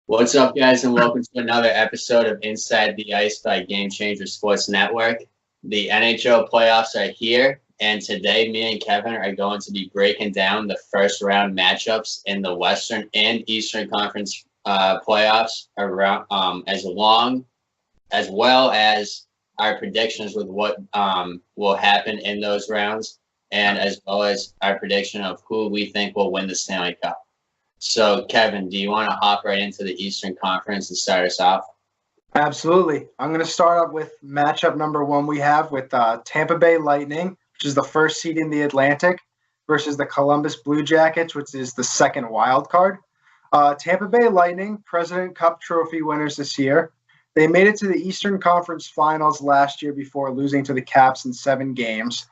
What's up, guys, and welcome to another episode of Inside the Ice by Game Changer Sports Network. The NHL Playoffs are here, and today me and Kevin are going to be breaking down the first round matchups in the Western and Eastern Conference playoffs, around, as well as our predictions with what will happen in those rounds, and as well as our prediction of who we think will win the Stanley Cup. So, Kevin, do you want to hop right into the Eastern Conference and start us off? Absolutely. I'm going to start up with matchup number one we have with Tampa Bay Lightning, which is the first seed in the Atlantic, versus the Columbus Blue Jackets, which is the second wild card. Tampa Bay Lightning, President Cup trophy winners this year. They made it to the Eastern Conference Finals last year before losing to the Caps in 7 games.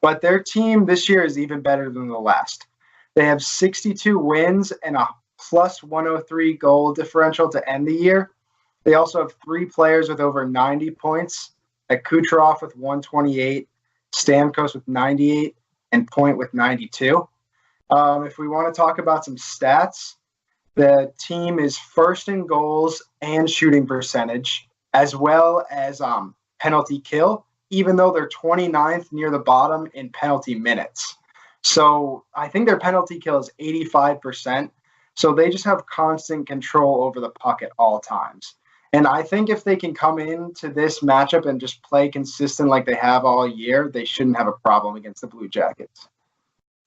But their team this year is even better than the last. They have 62 wins and a plus 103 goal differential to end the year. They also have 3 players with over 90 points, at Kucherov with 128, Stamkos with 98, and Point with 92. If we want to talk about some stats, the team is first in goals and shooting percentage, as well as penalty kill, even though they're 29th near the bottom in penalty minutes. So I think their penalty kill is 85%. So they just have constant control over the puck at all times. And I think if they can come into this matchup and just play consistent like they have all year, they shouldn't have a problem against the Blue Jackets.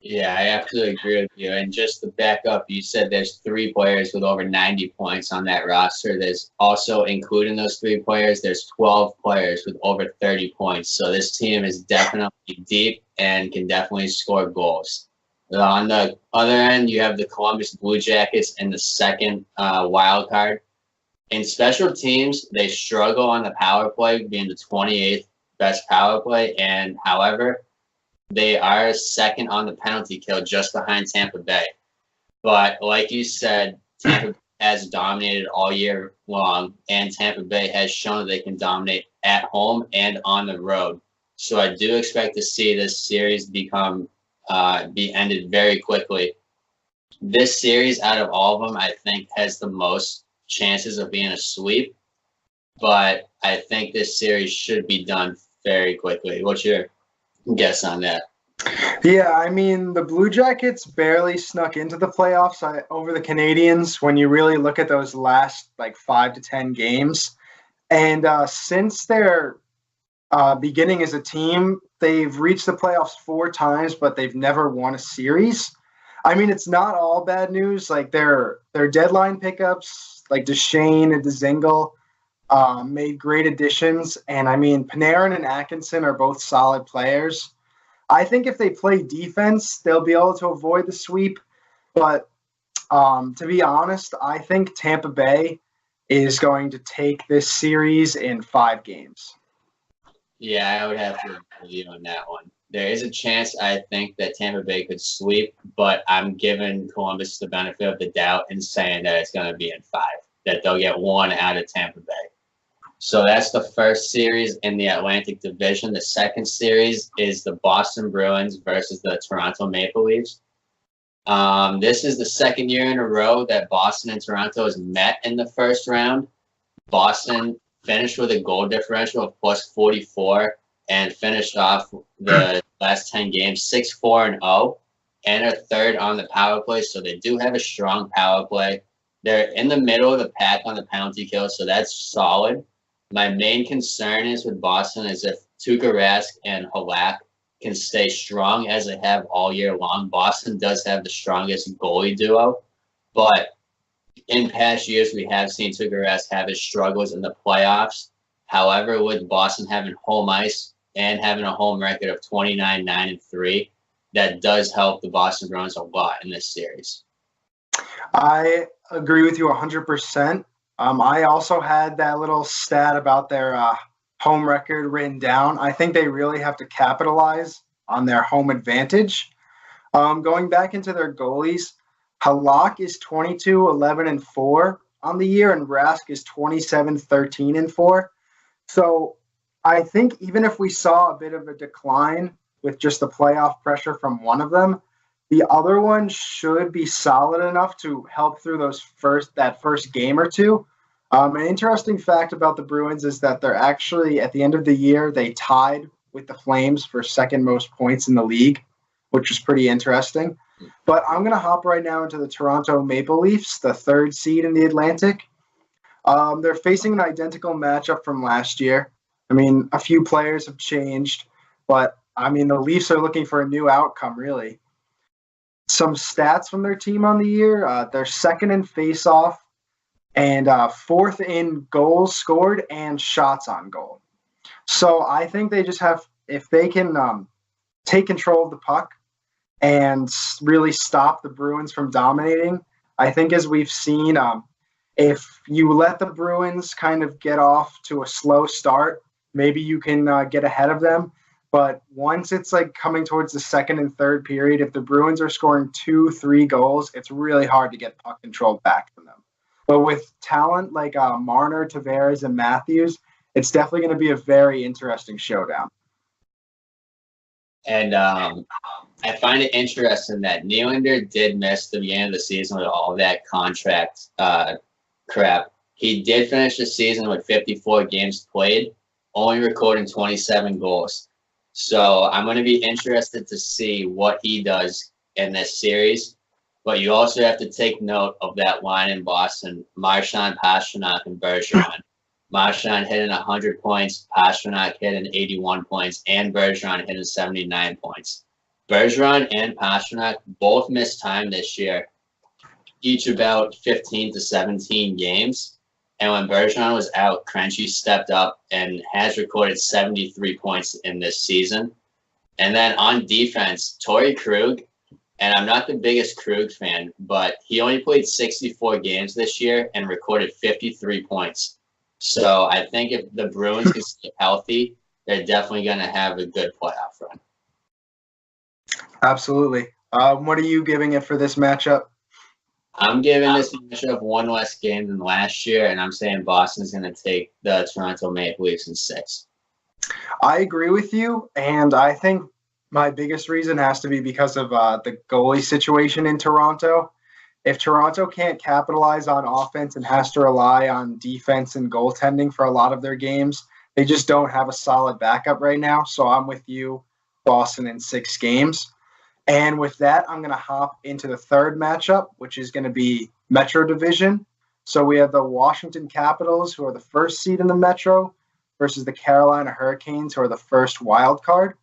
Yeah, I absolutely agree with you. And just to back up, you said there's 3 players with over 90 points on that roster. There's also, including those 3 players, there's 12 players with over 30 points. So this team is definitely deep and can definitely score goals. On the other end, you have the Columbus Blue Jackets in the second wild card. In special teams, they struggle on the power play, being the 28th best power play. And however, they are second on the penalty kill, just behind Tampa Bay. But like you said, Tampa Bay has dominated all year long, and Tampa Bay has shown that they can dominate at home and on the road. So I do expect to see this series be ended very quickly. This series, out of all of them, I think has the most chances of being a sweep. But I think this series should be done very quickly. What's your guess on that? Yeah, I mean, the Blue Jackets barely snuck into the playoffs over the Canadiens when you really look at those last 5 to 10 games. And since their beginning as a team, they've reached the playoffs 4 times, but they've never won a series. I mean, it's not all bad news. Like their deadline pickups, like Duchesne and Dzingel, made great additions. And I mean, Panarin and Atkinson are both solid players. I think if they play defense, they'll be able to avoid the sweep. But to be honest, I think Tampa Bay is going to take this series in 5 games. Yeah, I would have to agree with you on that one. There is a chance I think that Tampa Bay could sweep, but I'm giving Columbus the benefit of the doubt and saying that it's going to be in 5, that they'll get 1 out of Tampa Bay. So that's the first series in the Atlantic Division. The second series is the Boston Bruins versus the Toronto Maple Leafs. This is the second year in a row that Boston and Toronto has met in the first round. Boston finished with a goal differential of plus 44 and finished off the last 10 games 6-4-0 and are third on the power play. So they do have a strong power play. They're in the middle of the pack on the penalty kill, so that's solid. My main concern is with Boston is if Tuukka Rask and Halak can stay strong as they have all year long. Boston does have the strongest goalie duo, but in past years we have seen Tuukka Rask have his struggles in the playoffs. However, with Boston having home ice and having a home record of 29-9-3, that does help the Boston Bruins a lot in this series. I agree with you 100%. I also had that little stat about their home record written down. I think they really have to capitalize on their home advantage. Going back into their goalies, Halak is 22-11-4 on the year, and Rask is 27-13-4. So I think even if we saw a bit of a decline with just the playoff pressure from one of them, The other one should be solid enough to help through that first game or two. An interesting fact about the Bruins is that they're actually, at the end of the year, they tied with the Flames for second most points in the league, which was pretty interesting. But I'm going to hop right now into the Toronto Maple Leafs, the third seed in the Atlantic. They're facing an identical matchup from last year. I mean, a few players have changed, but I mean, the Leafs are looking for a new outcome, really. Some stats from their team on the year: they're second in faceoff and fourth in goals scored and shots on goal. So I think they just have, if they can take control of the puck and really stop the Bruins from dominating, I think as we've seen, if you let the Bruins kind of get off to a slow start, maybe you can get ahead of them. But once it's like coming towards the second and third period, if the Bruins are scoring 2-3 goals, it's really hard to get puck control back from them. But with talent like Marner, Tavares, and Matthews, it's definitely going to be a very interesting showdown. And I find it interesting that Nylander did miss the beginning of the season with all that contract crap. He did finish the season with 54 games played, only recording 27 goals. So I'm going to be interested to see what he does in this series. But you also have to take note of that line in Boston: Marchand, Pastrnak, and Bergeron. Marchand hitting 100 points, Pastrnak hitting 81 points, and Bergeron hitting 79 points. Bergeron and Pastrnak both missed time this year, each about 15 to 17 games. And when Bergeron was out, Krejci stepped up and has recorded 73 points in this season. And then on defense, Torrey Krug, and I'm not the biggest Krug fan, but he only played 64 games this year and recorded 53 points. So I think if the Bruins can stay healthy, they're definitely going to have a good playoff run. Absolutely. What are you giving it for this matchup? I'm giving this matchup one less game than last year, and I'm saying Boston's going to take the Toronto Maple Leafs in 6. I agree with you, and I think my biggest reason has to be because of the goalie situation in Toronto. If Toronto can't capitalize on offense and has to rely on defense and goaltending for a lot of their games, they just don't have a solid backup right now. So I'm with you, Boston, in 6 games. And with that, I'm going to hop into the third matchup, which is going to be Metro Division. So we have the Washington Capitals, who are the first seed in the Metro, versus the Carolina Hurricanes, who are the first wild card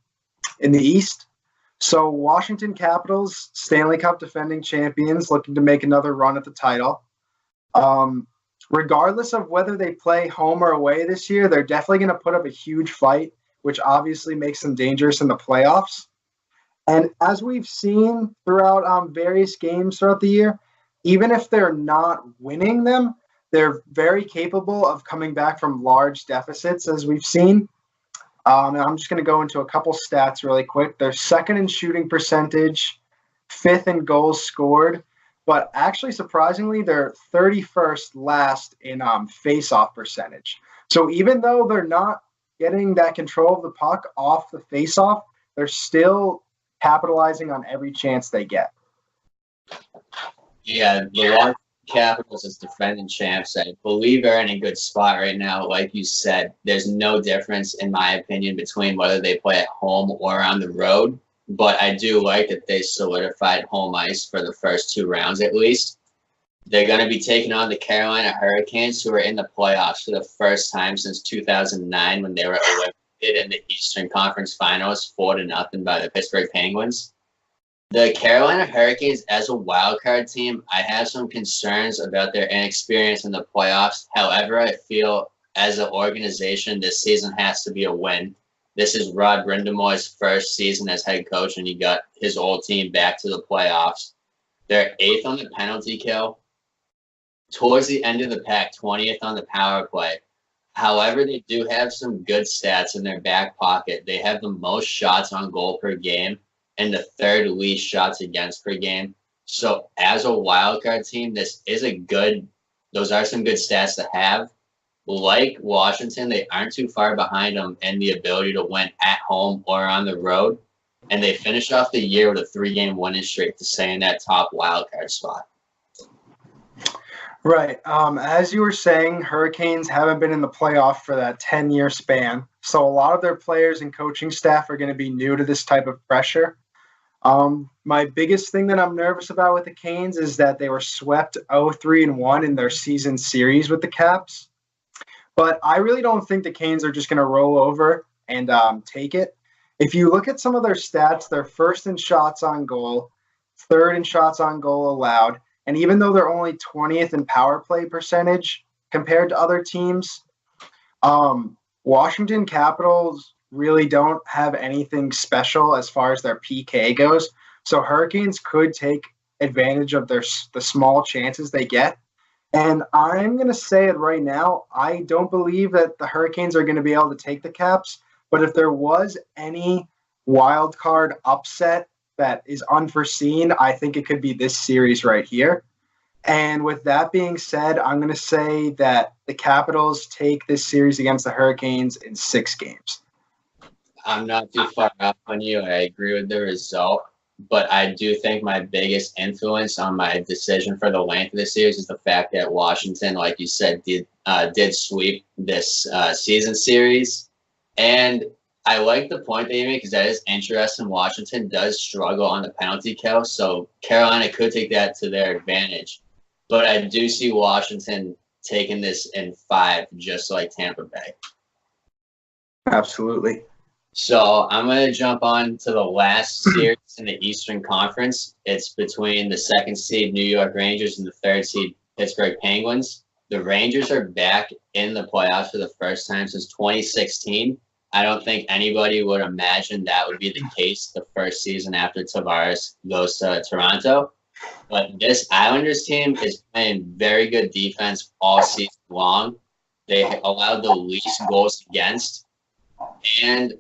in the East. So Washington Capitals, Stanley Cup defending champions, looking to make another run at the title. Regardless of whether they play home or away this year, they're definitely going to put up a huge fight, which obviously makes them dangerous in the playoffs. And as we've seen throughout various games throughout the year, even if they're not winning them, they're very capable of coming back from large deficits, as we've seen. And I'm just going to go into a couple stats really quick. They're second in shooting percentage, fifth in goals scored, but actually, surprisingly, they're 31st last in face-off percentage. So even though they're not getting that control of the puck off the face-off, they're still capitalizing on every chance they get. Yeah, the Washington Capitals as defending champs, I believe, are in a good spot right now. Like you said, there's no difference, in my opinion, between whether they play at home or on the road. But I do like that they solidified home ice for the first 2 rounds at least. They're going to be taking on the Carolina Hurricanes, who are in the playoffs for the first time since 2009 when they were eliminated in the Eastern Conference Finals 4-0 by the Pittsburgh Penguins. The Carolina Hurricanes, as a wildcard team, I have some concerns about their inexperience in the playoffs. However, I feel as an organization, this season has to be a win. This is Rod Brindamore's first season as head coach, and he got his old team back to the playoffs. They're 8th on the penalty kill. Towards the end of the pack, 20th on the power play. However, they do have some good stats in their back pocket. They have the most shots on goal per game and the 3rd least shots against per game. So as a wildcard team, those are some good stats to have. Like Washington, they aren't too far behind them in the ability to win at home or on the road. and they finished off the year with a 3-game winning streak to stay in that top wild card spot. Right. As you were saying, Hurricanes haven't been in the playoff for that 10-year span. So a lot of their players and coaching staff are going to be new to this type of pressure. My biggest thing that I'm nervous about with the Canes is that they were swept 0-3-1 in their season series with the Caps. But I really don't think the Canes are just going to roll over and take it. If you look at some of their stats, they're first in shots on goal, third in shots on goal allowed. And even though they're only 20th in power play percentage compared to other teams, Washington Capitals really don't have anything special as far as their PK goes. So Hurricanes could take advantage of the small chances they get. And I'm going to say it right now, I don't believe that the Hurricanes are going to be able to take the Caps. But if there was any wild card upset that is unforeseen, I think it could be this series right here. And with that being said, I'm going to say that the Capitals take this series against the Hurricanes in 6 games. I'm not too far off on you. I agree with the result, but I do think my biggest influence on my decision for the length of the series is the fact that Washington, like you said, did sweep this season series. And I like the point that you made because that is interesting. Washington does struggle on the penalty kill, so Carolina could take that to their advantage. But I do see Washington taking this in 5, just like Tampa Bay. Absolutely. So I'm going to jump on to the last series in the Eastern Conference. It's between the 2nd seed New York Rangers and the 3rd seed Pittsburgh Penguins. The Rangers are back in the playoffs for the first time since 2016. I don't think anybody would imagine that would be the case the first season after Tavares goes to Toronto. But this Islanders team is playing very good defense all season long. They allowed the least goals against and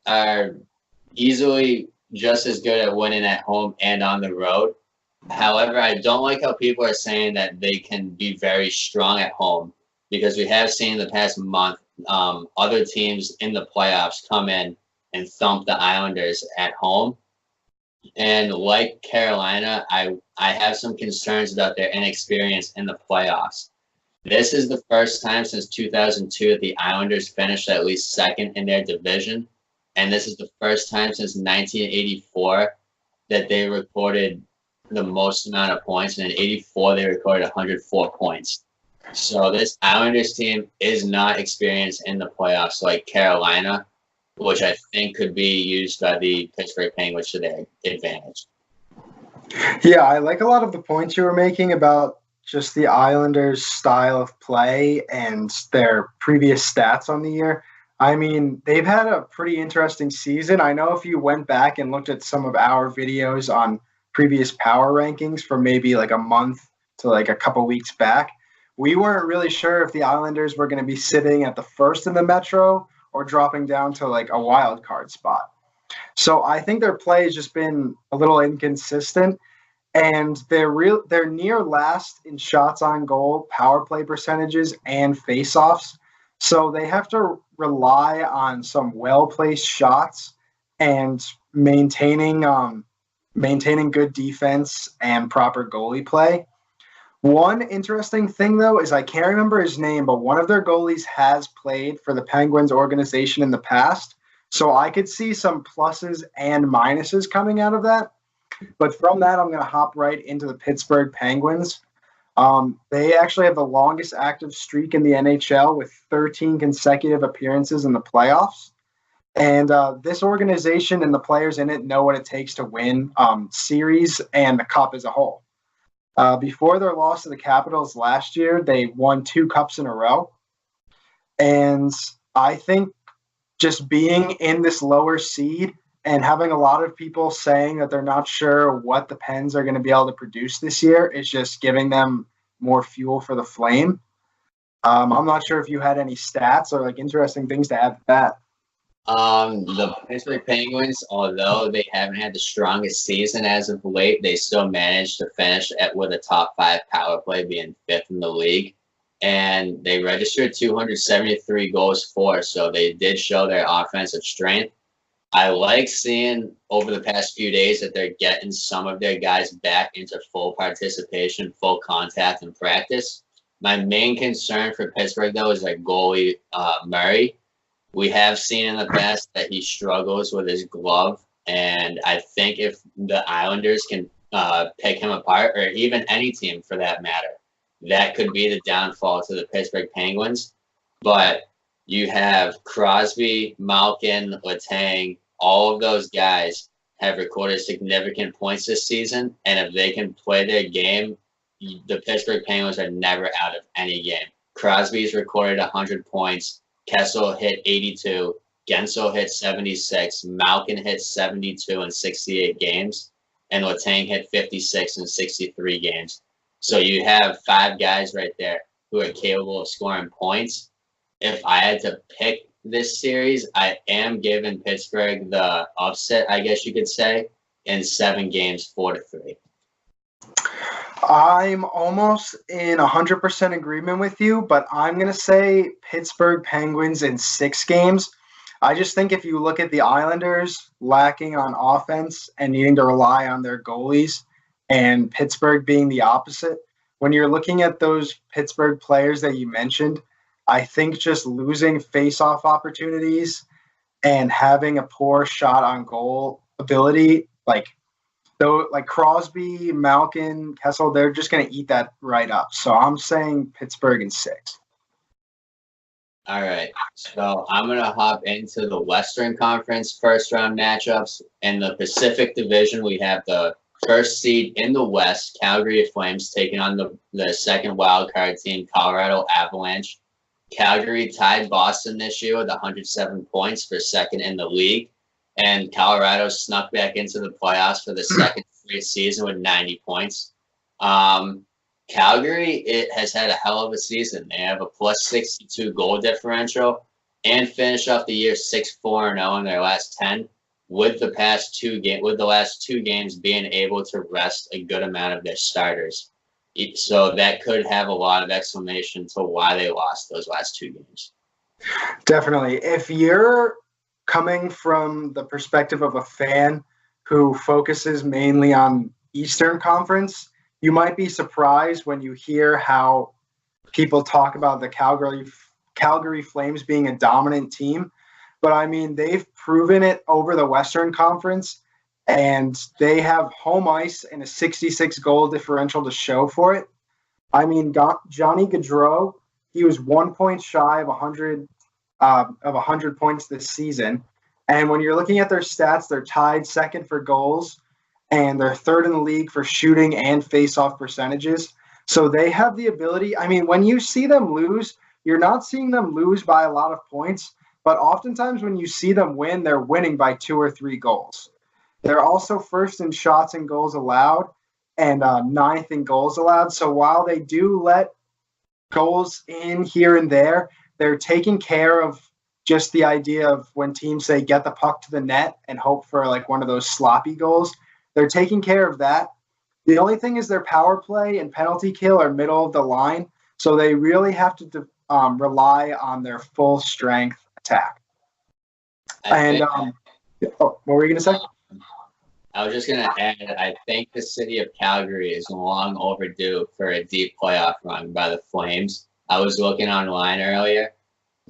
are easily just as good at winning at home and on the road. However, I don't like how people are saying that they can be very strong at home because we have seen in the past month other teams in the playoffs come in and thump the Islanders at home. And like Carolina, I have some concerns about their inexperience in the playoffs. This is the first time since 2002 that the Islanders finished at least second in their division. And this is the first time since 1984 that they recorded the most amount of points. And in 84, they recorded 104 points. So this Islanders team is not experienced in the playoffs like Carolina, which I think could be used by the Pittsburgh Penguins to their advantage. Yeah, I like a lot of the points you were making about just the Islanders' style of play and their previous stats on the year. I mean, they've had a pretty interesting season. I know if you went back and looked at some of our videos on previous power rankings from maybe like a month to like a couple weeks back, we weren't really sure if the Islanders were going to be sitting at the first in the Metro or dropping down to like a wild card spot. So I think their play has just been a little inconsistent, and they're near last in shots on goal, power play percentages, and faceoffs. So they have to rely on some well-placed shots and maintaining good defense and proper goalie play. One interesting thing, though, is I can't remember his name, but one of their goalies has played for the Penguins organization in the past. So I could see some pluses and minuses coming out of that. But from that, I'm going to hop right into the Pittsburgh Penguins. They actually have the longest active streak in the NHL with 13 consecutive appearances in the playoffs. And this organization and the players in it know what it takes to win series and the cup as a whole. Before their loss to the Capitals last year, they won 2 cups in a row. And I think just being in this lower seed and having a lot of people saying that they're not sure what the Pens are going to be able to produce this year is just giving them more fuel for the flame. I'm not sure if you had any stats or like interesting things to add to that. The Pittsburgh Penguins, although they haven't had the strongest season as of late, they still managed to finish with a top 5 power play, being 5th in the league. And they registered 273 goals for, so they did show their offensive strength. I like seeing over the past few days that they're getting some of their guys back into full participation, full contact in practice. My main concern for Pittsburgh, though, is their goalie, Murray. We have seen in the past that he struggles with his glove, and I think if the Islanders can pick him apart, or even any team for that matter, that could be the downfall to the Pittsburgh Penguins. But you have Crosby, Malkin, Letang, all of those guys have recorded significant points this season, and if they can play their game, the Pittsburgh Penguins are never out of any game. Crosby's recorded 100 points. Kessel hit 82. Gensel hit 76. Malkin hit 72 in 68 games. And Letang hit 56 in 63 games. So you have 5 guys right there who are capable of scoring points. If I had to pick this series, I am giving Pittsburgh the upset, I guess you could say, in 7 games, 4-3. I'm almost in 100% agreement with you, but I'm going to say Pittsburgh Penguins in 6 games. I just think if you look at the Islanders lacking on offense and needing to rely on their goalies, and Pittsburgh being the opposite, when you're looking at those Pittsburgh players that you mentioned, I think just losing face-off opportunities and having a poor shot on goal ability, like Crosby, Malkin, Kessel, they're just going to eat that right up. So I'm saying Pittsburgh in 6. All right. So I'm going to hop into the Western Conference first round matchups. In the Pacific Division, we have the first seed in the West, Calgary Flames, taking on the second wild card team, Colorado Avalanche. Calgary tied Boston this year with 107 points for second in the league. And Colorado snuck back into the playoffs for the second straight season with 90 points. Calgary, it has had a hell of a season. They have a plus 62 goal differential and finish off the year 6-4-0 in their last 10, with the last 2 games being able to rest a good amount of their starters. So that could have a lot of explanation to why they lost those last 2 games. Definitely. If you're coming from the perspective of a fan who focuses mainly on Eastern Conference, you might be surprised when you hear how people talk about the Calgary Flames being a dominant team. But, I mean, they've proven it over the Western Conference, and they have home ice and a 66-goal differential to show for it. I mean, Johnny Gaudreau, he was 1 point shy of 100 points this season. And when you're looking at their stats, they're tied second for goals, and they're third in the league for shooting and face-off percentages. So they have the ability. I mean, when you see them lose, you're not seeing them lose by a lot of points, but oftentimes when you see them win, they're winning by 2 or 3 goals. They're also first in shots and goals allowed and 9th in goals allowed. So while they do let goals in here and there, they're taking care of just the idea of when teams say get the puck to the net and hope for like one of those sloppy goals. They're taking care of that. The only thing is their power play and penalty kill are middle of the line, so they really have to rely on their full strength attack. What were you going to say? I was just going to add, I think the city of Calgary is long overdue for a deep playoff run by the Flames. I was looking online earlier.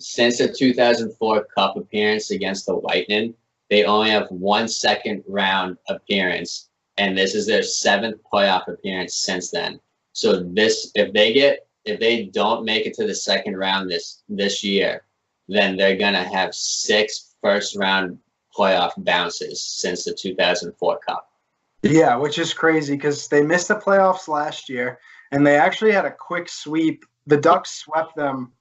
Since the 2004 Cup appearance against the Lightning, they only have 1 second-round appearance, and this is their 7th playoff appearance since then. So if they don't make it to the second round this year, then they're gonna have 6 first-round playoff bounces since the 2004 Cup. Yeah, which is crazy because they missed the playoffs last year, and they actually had a quick sweep. The Ducks swept them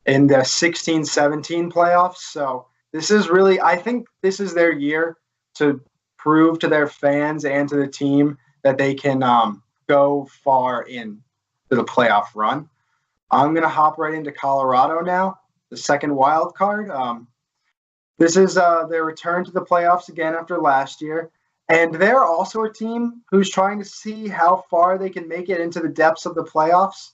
in the 16-17 playoffs. So this is really, I think this is their year to prove to their fans and to the team that they can go far into the playoff run. I'm going to hop right into Colorado now, the second wild card. This is their return to the playoffs again after last year. And they're also a team who's trying to see how far they can make it into the depths of the playoffs.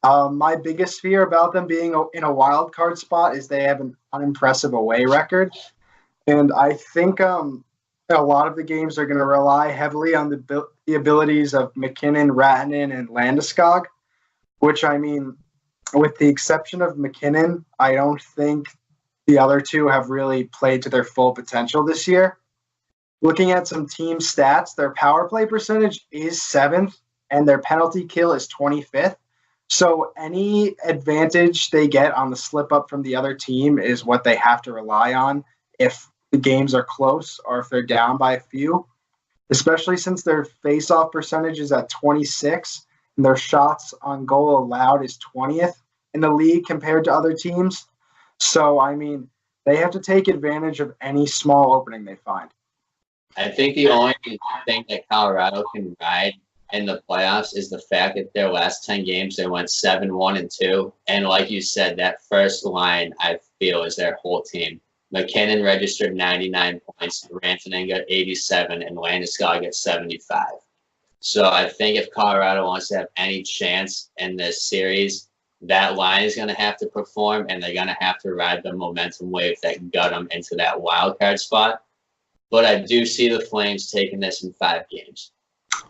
My biggest fear about them being in a wild card spot is they have an unimpressive away record. And I think a lot of the games are going to rely heavily on the abilities of McKinnon, Rantanen, and Landeskog, which, I mean, with the exception of McKinnon, I don't think the other two have really played to their full potential this year. Looking at some team stats, their power play percentage is 7th, and their penalty kill is 25th. So any advantage they get on the slip up from the other team is what they have to rely on if the games are close or if they're down by a few, especially since their face-off percentage is at 26 and their shots on goal allowed is 20th in the league compared to other teams. So, I mean, they have to take advantage of any small opening they find. I think the only thing that Colorado can ride in the playoffs is the fact that their last 10 games, they went 7-1-2. And like you said, that first line, I feel, is their whole team. McKinnon registered 99 points, Rantanen got 87, and Landeskog got 75. So I think if Colorado wants to have any chance in this series, that line is going to have to perform, and they're going to have to ride the momentum wave that got them into that wild card spot. But I do see the Flames taking this in 5 games.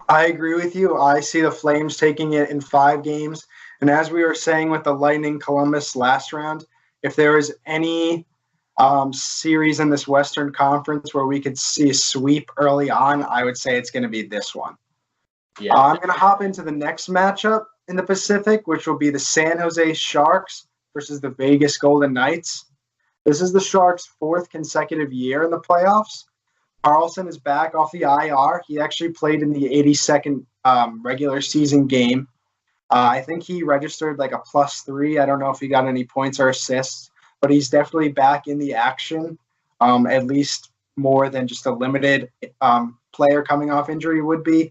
I agree with you. I see the Flames taking it in 5 games. And as we were saying with the Lightning Columbus last round, if there is any series in this Western Conference where we could see a sweep early on, I would say it's going to be this one. Yeah. I'm going to hop into the next matchup in the Pacific, which will be the San Jose Sharks versus the Vegas Golden Knights. This is the Sharks' 4th consecutive year in the playoffs. Carlson is back off the IR. He actually played in the 82nd regular season game. I think he registered like a +3. I don't know if he got any points or assists, but he's definitely back in the action, at least more than just a limited player coming off injury would be.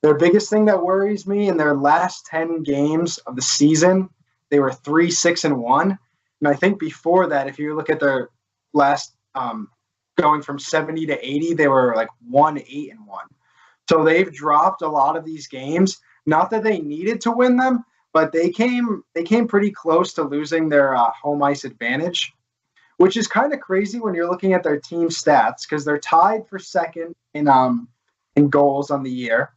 Their biggest thing that worries me in their last 10 games of the season, they were 3-6-1. And I think before that, if you look at their last going from 70 to 80, they were like 1-8-1. So they've dropped a lot of these games. Not that they needed to win them, but they came pretty close to losing their home ice advantage, which is kind of crazy when you're looking at their team stats because they're tied for 2nd in goals on the year.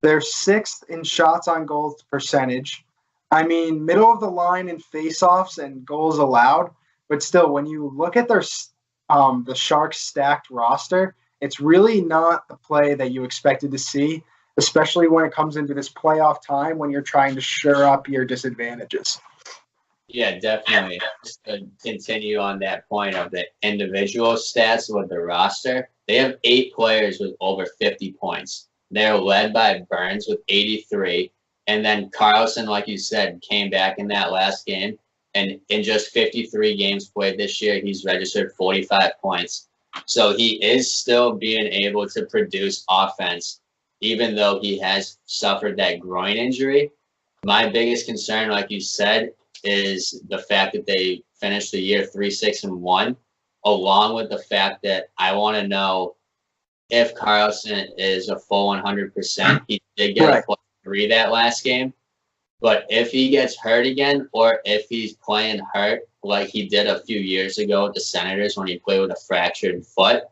They're 6th in shots on goal percentage. I mean, middle of the line in faceoffs and goals allowed, but still, when you look at their the Sharks stacked roster, it's really not the play that you expected to see, especially when it comes into this playoff time when you're trying to shore up your disadvantages. Yeah, definitely. Just to continue on that point of the individual stats with the roster, they have 8 players with over 50 points. They're led by Burns with 83, and then Carlson, like you said, came back in that last game. And in just 53 games played this year, he's registered 45 points. So he is still being able to produce offense, even though he has suffered that groin injury. My biggest concern, like you said, is the fact that they finished the year 3-6-1, along with the fact that I want to know if Carlson is a full 100%. He did get a +3 that last game. But if he gets hurt again, or if he's playing hurt like he did a few years ago with the Senators when he played with a fractured foot,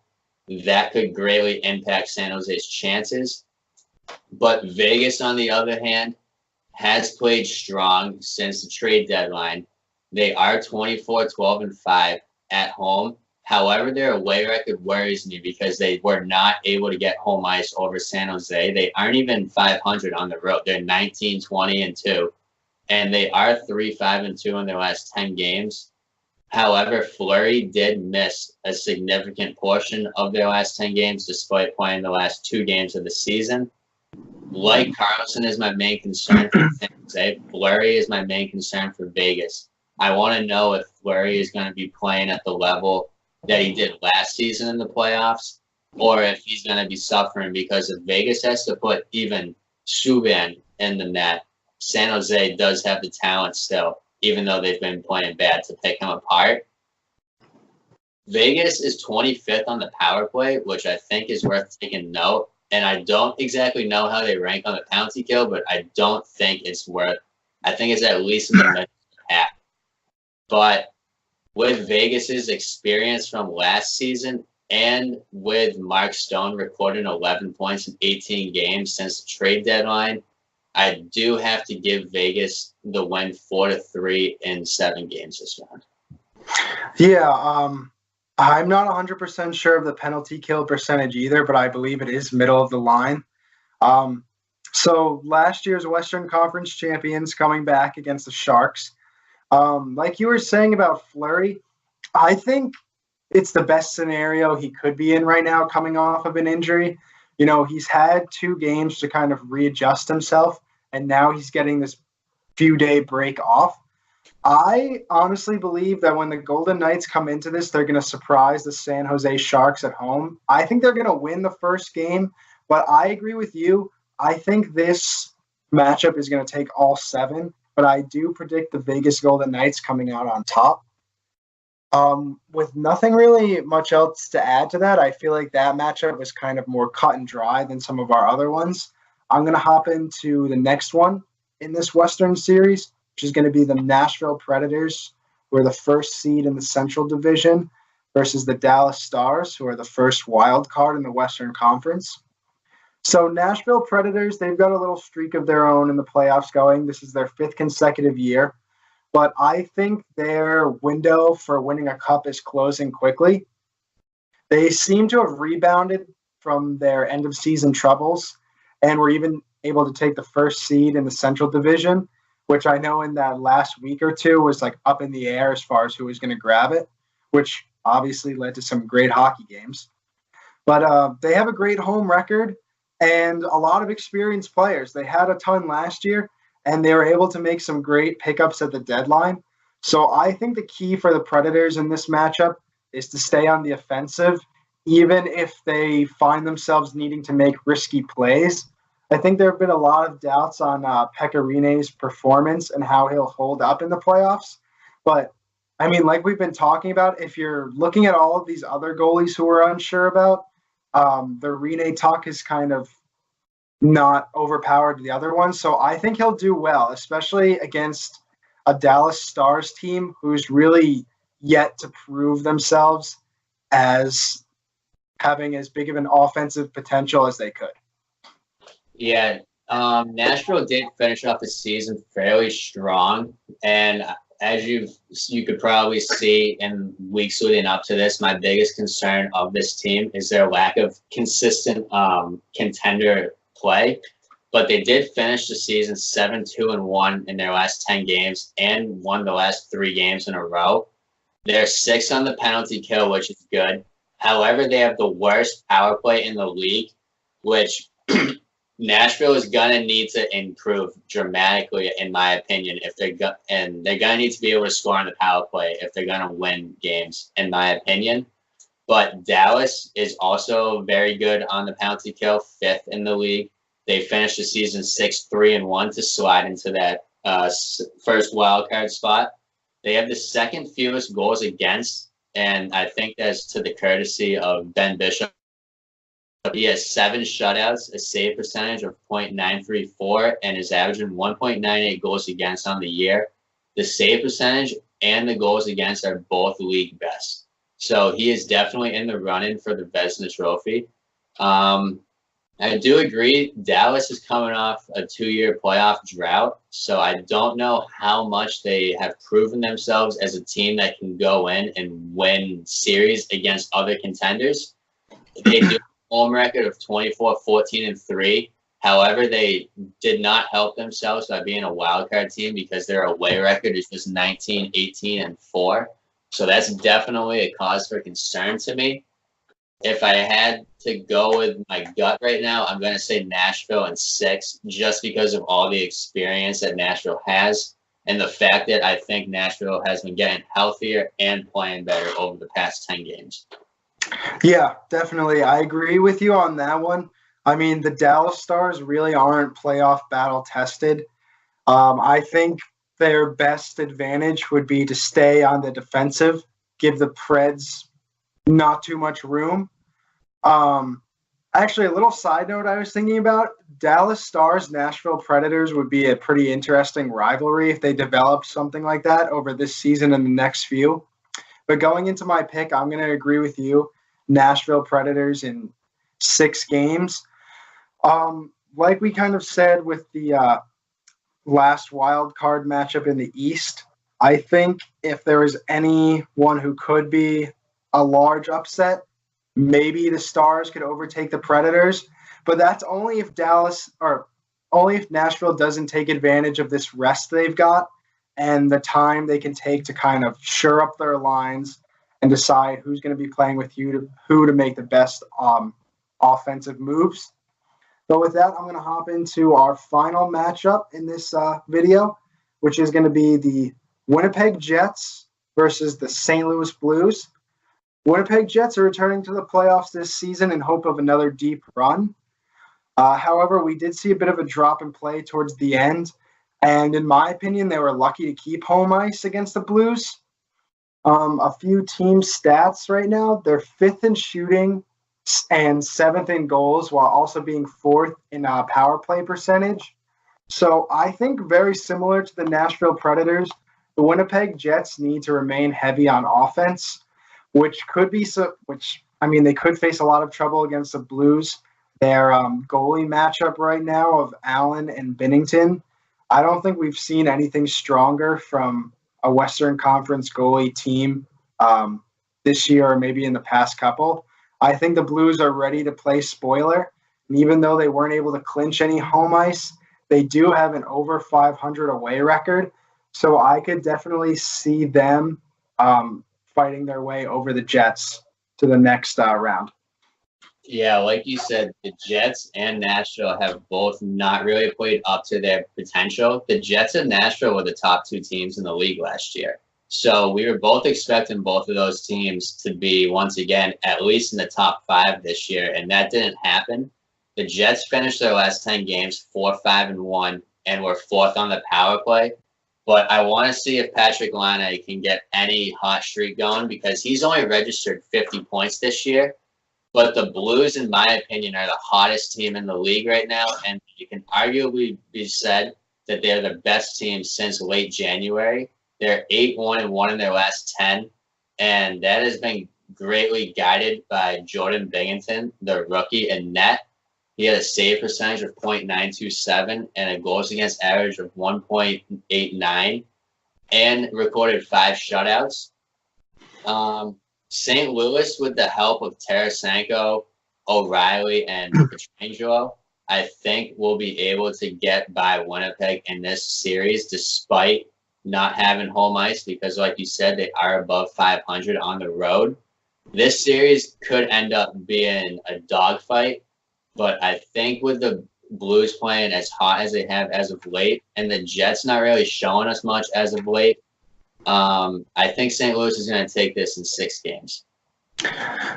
that could greatly impact San Jose's chances. But Vegas, on the other hand, has played strong since the trade deadline. They are 24-12-5 at home. However, their away record worries me because they were not able to get home ice over San Jose. They aren't even 500 on the road. They're 19-20-2, and they are 3-5-2 in their last 10 games. However, Fleury did miss a significant portion of their last 10 games despite playing the last 2 games of the season. Like Carlson is my main concern for San Jose, Fleury is my main concern for Vegas. I want to know if Fleury is going to be playing at the level that he did last season in the playoffs, or if he's going to be suffering because if Vegas has to put even Subban in the net, San Jose does have the talent still, even though they've been playing bad, to pick him apart. Vegas is 25th on the power play, which I think is worth taking note. And I don't exactly know how they rank on the penalty kill, but I don't think it's worth. I think it's at least in the middle pack. But with Vegas's experience from last season, and with Mark Stone recording 11 points in 18 games since the trade deadline, I do have to give Vegas the win 4-3 in 7 games this round. Yeah, I'm not 100% sure of the penalty kill percentage either, but I believe it is middle of the line. So last year's Western Conference champions coming back against the Sharks. Like you were saying about Fleury, I think it's the best scenario he could be in right now coming off of an injury. You know, he's had 2 games to kind of readjust himself, and now he's getting this few-day break off. I honestly believe that when the Golden Knights come into this, they're going to surprise the San Jose Sharks at home. I think they're going to win the first game, but I agree with you. I think this matchup is going to take all 7, but I do predict the Vegas Golden Knights coming out on top. With nothing really much else to add to that, I feel like that matchup was kind of more cut and dry than some of our other ones. I'm going to hop into the next one in this Western series, which is going to be the Nashville Predators, who are the first seed in the Central Division, versus the Dallas Stars, who are the first wild card in the Western Conference. So Nashville Predators, they've got a little streak of their own in the playoffs going. This is their 5th consecutive year. But I think their window for winning a cup is closing quickly. They seem to have rebounded from their end-of-season troubles and were even able to take the first seed in the Central Division, which I know in that last week or two was like up in the air as far as who was going to grab it, which obviously led to some great hockey games. But they have a great home record and a lot of experienced players. They had a ton last year, and they were able to make some great pickups at the deadline. So I think the key for the Predators in this matchup is to stay on the offensive, even if they find themselves needing to make risky plays. I think there have been a lot of doubts on Pekka Rinne's performance and how he'll hold up in the playoffs. But, I mean, like we've been talking about, if you're looking at all of these other goalies who we're unsure about, the Rinne talk is kind of not overpowered the other ones. So I think he'll do well, especially against a Dallas Stars team who's really yet to prove themselves as having as big of an offensive potential as they could. Yeah, Nashville did finish off the season fairly strong, and as you could probably see in weeks leading up to this, my biggest concern of this team is their lack of consistent contender play. But they did finish the season 7-2-1 in their last 10 games and won the last 3 games in a row. They're 6th on the penalty kill, which is good. However, they have the worst power play in the league, which Nashville is gonna need to improve dramatically, in my opinion. If they're gonna need to be able to score on the power play if they're gonna win games, in my opinion. But Dallas is also very good on the penalty kill, 5th in the league. They finished the season 6-3-1 to slide into that first wild card spot. They have the 2nd fewest goals against, and I think that's to the courtesy of Ben Bishop. He has 7 shutouts, a save percentage of .934, and is averaging 1.98 goals against on the year. The save percentage and the goals against are both league best. So he is definitely in the running for the Vezina Trophy. I do agree, Dallas is coming off a 2-year playoff drought, so I don't know how much they have proven themselves as a team that can go in and win series against other contenders. They do home record of 24-14-3. However, they did not help themselves by being a wild card team because their away record is just 19-18-4. So that's definitely a cause for concern to me. If I had to go with my gut right now, I'm going to say Nashville in 6, just because of all the experience that Nashville has and the fact that I think Nashville has been getting healthier and playing better over the past 10 games. Yeah, definitely. I agree with you on that one. I mean, the Dallas Stars really aren't playoff battle tested. I think their best advantage would be to stay on the defensive, give the Preds not too much room. Actually, a little side note I was thinking about, Dallas Stars, Nashville Predators would be a pretty interesting rivalry if they developed something like that over this season and the next few. But going into my pick, I'm going to agree with you. Nashville Predators in 6 games. Like we kind of said with the last wild card matchup in the East, I think if there was anyone who could be a large upset, maybe the Stars could overtake the Predators, but that's only if Nashville doesn't take advantage of this rest they've got and the time they can take to kind of shore up their lines and decide who's going to be playing with who to make the best offensive moves. But with that, I'm going to hop into our final matchup in this video, which is going to be the Winnipeg Jets versus the St. Louis Blues. Winnipeg Jets are returning to the playoffs this season in hope of another deep run. However, we did see a bit of a drop in play towards the end, and in my opinion, they were lucky to keep home ice against the Blues. A few team stats right now: they're 5th in shooting and 7th in goals, while also being 4th in power play percentage. So I think very similar to the Nashville Predators, the Winnipeg Jets need to remain heavy on offense, which they could face a lot of trouble against the Blues. Their goalie matchup right now of Allen and Binnington, I don't think we've seen anything stronger from a Western Conference goalie team this year or maybe in the past couple. I think the Blues are ready to play spoiler. And even though they weren't able to clinch any home ice, they do have an over 500 away record. So I could definitely see them fighting their way over the Jets to the next round. Yeah, like you said, the Jets and Nashville have both not really played up to their potential. The Jets and Nashville were the top 2 teams in the league last year. So we were both expecting both of those teams to be, once again, at least in the top 5 this year, and that didn't happen. The Jets finished their last 10 games 4-5-1 and were 4th on the power play. But I want to see if Patrick Laine can get any hot streak going because he's only registered 50 points this year. But the Blues, in my opinion, are the hottest team in the league right now, and it can arguably be said that they're the best team since late January. They're 8-1-1 in their last 10, and that has been greatly guided by Jordan Binnington, the rookie in net. He had a save percentage of .927 and a goals against average of 1.89 and recorded 5 shutouts. St. Louis, with the help of Tarasenko, O'Reilly, and Pietrangelo, I think will be able to get by Winnipeg in this series despite not having home ice because, like you said, they are above 500 on the road. This series could end up being a dogfight, but I think with the Blues playing as hot as they have as of late and the Jets not really showing us much as of late, I think St. Louis is going to take this in 6 games.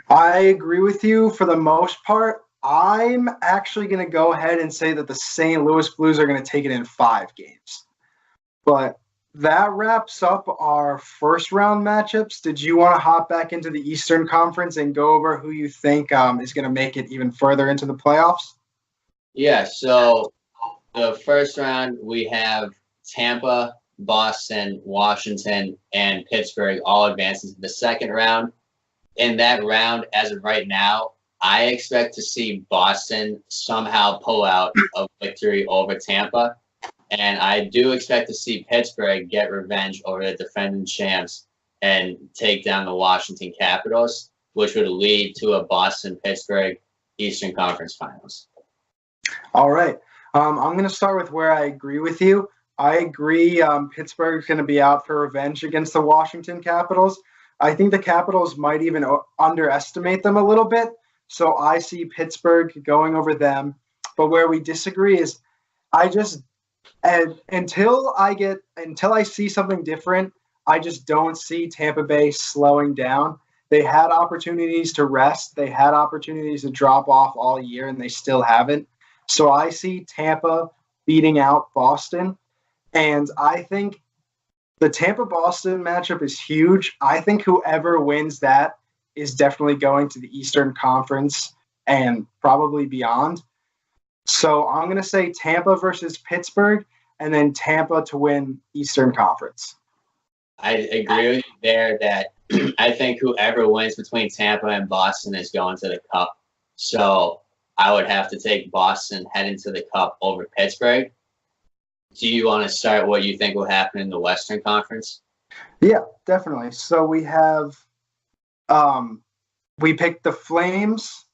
I agree with you for the most part. I'm actually going to go ahead and say that the St. Louis Blues are going to take it in 5 games. But that wraps up our first round matchups. Did you want to hop back into the Eastern Conference and go over who you think is going to make it even further into the playoffs? Yeah, so the first round we have Tampa, Boston, Washington, and Pittsburgh all advancing to the second round. In that round, as of right now, I expect to see Boston somehow pull out a victory over Tampa. And I do expect to see Pittsburgh get revenge over the defending champs and take down the Washington Capitals, which would lead to a Boston-Pittsburgh Eastern Conference Finals. All right. I'm going to start with where I agree with you. I agree Pittsburgh's going to be out for revenge against the Washington Capitals. I think the Capitals might even underestimate them a little bit. So I see Pittsburgh going over them. But where we disagree is until I see something different, I just don't see Tampa Bay slowing down. They had opportunities to rest. They had opportunities to drop off all year, and they still haven't. So I see Tampa beating out Boston. And I think the Tampa-Boston matchup is huge. I think whoever wins that is definitely going to the Eastern Conference and probably beyond. So I'm going to say Tampa versus Pittsburgh, and then Tampa to win Eastern Conference. I agree with you there that I think whoever wins between Tampa and Boston is going to the Cup. So I would have to take Boston heading to the Cup over Pittsburgh. Do you want to start what you think will happen in the Western Conference? Yeah, definitely. So we picked the Flames,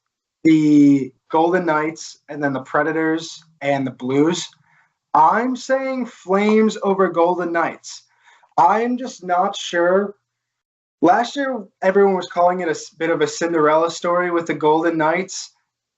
the Golden Knights, and then the Predators and the Blues. I'm saying Flames over Golden Knights. I'm just not sure. Last year, everyone was calling it a bit of a Cinderella story with the Golden Knights.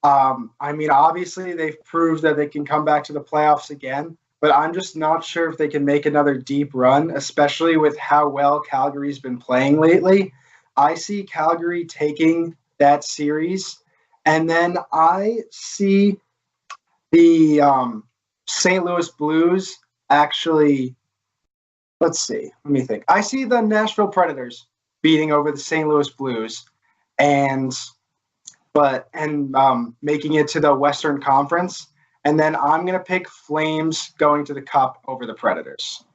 I mean, obviously, they've proved that they can come back to the playoffs again, but I'm just not sure if they can make another deep run, especially with how well Calgary's been playing lately. I see Calgary taking that series, and then I see the St. Louis Blues actually. Let's see. Let me think. I see the Nashville Predators beating over the St. Louis Blues, and making it to the Western Conference. And then I'm going to pick Flames going to the Cup over the Predators.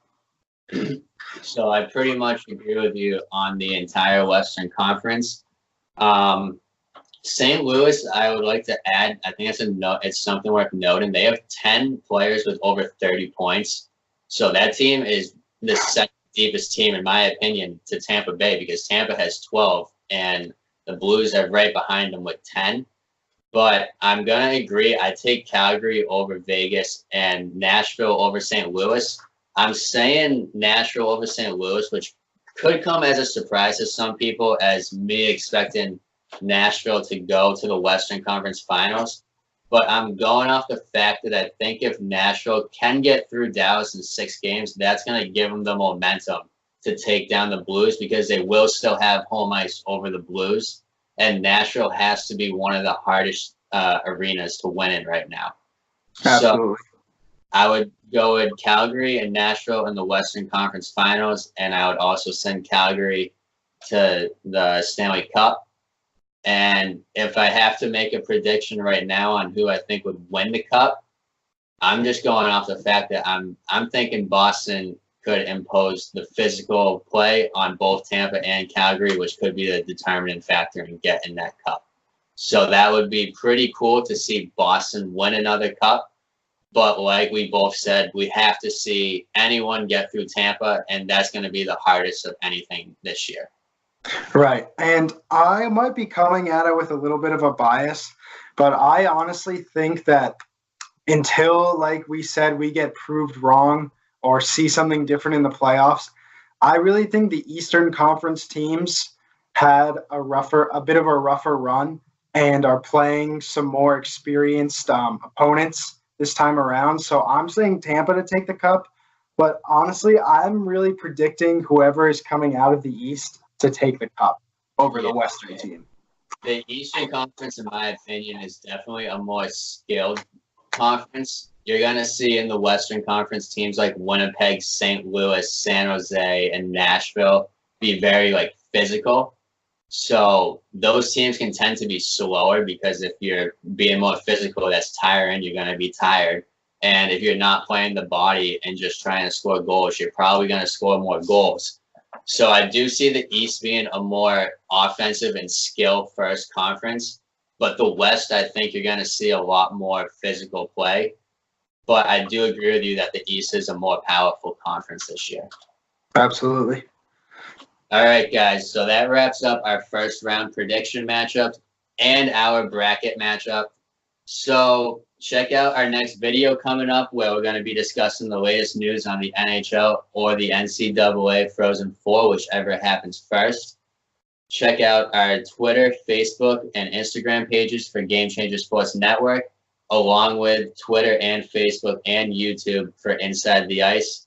So I pretty much agree with you on the entire Western Conference. St. Louis, I would like to add, I think it's something worth noting. They have 10 players with over 30 points. So that team is the second deepest team, in my opinion, to Tampa Bay, because Tampa has 12 and the Blues are right behind them with 10. But I'm going to agree. I take Calgary over Vegas and Nashville over St. Louis. I'm saying Nashville over St. Louis, which could come as a surprise to some people, as me expecting Nashville to go to the Western Conference Finals. But I'm going off the fact that I think if Nashville can get through Dallas in 6 games, that's going to give them the momentum to take down the Blues, because they will still have home ice over the Blues. And Nashville has to be one of the hardest arenas to win in right now. Absolutely. So I would go with Calgary and Nashville in the Western Conference Finals, and I would also send Calgary to the Stanley Cup. And if I have to make a prediction right now on who I think would win the Cup, I'm just going off the fact that I'm thinking Boston could impose the physical play on both Tampa and Calgary, which could be the determining factor in getting that Cup. So that would be pretty cool to see Boston win another Cup. But like we both said, we have to see anyone get through Tampa, and that's going to be the hardest of anything this year. Right. And I might be coming at it with a little bit of a bias, but I honestly think that until, like we said, we get proved wrong or see something different in the playoffs, I really think the Eastern Conference teams had a bit of a rougher run and are playing some more experienced opponents this time around. So I'm saying Tampa to take the Cup, but honestly, I'm really predicting whoever is coming out of the East to take the Cup over the Western team. The Eastern Conference, in my opinion, is definitely a more skilled conference. You're going to see in the Western Conference teams like Winnipeg, St. Louis, San Jose, and Nashville be very physical. So those teams can tend to be slower, because if you're being more physical, that's tiring. You're going to be tired. And if you're not playing the body and just trying to score goals, you're probably going to score more goals. So I do see the East being a more offensive and skill-first conference. But the West, I think you're going to see a lot more physical play. But I do agree with you that the East is a more powerful conference this year. Absolutely. All right, guys. So that wraps up our first round prediction matchup and our bracket matchup. So check out our next video coming up, where we're going to be discussing the latest news on the NHL or the NCAA Frozen Four, whichever happens first. Check out our Twitter, Facebook, and Instagram pages for Game Changer Sports Network, along with Twitter and Facebook and YouTube for Inside the Ice.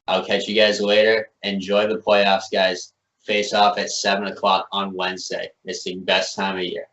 I'll catch you guys later. Enjoy the playoffs, guys. Face off at 7 o'clock on Wednesday. It's the best time of year.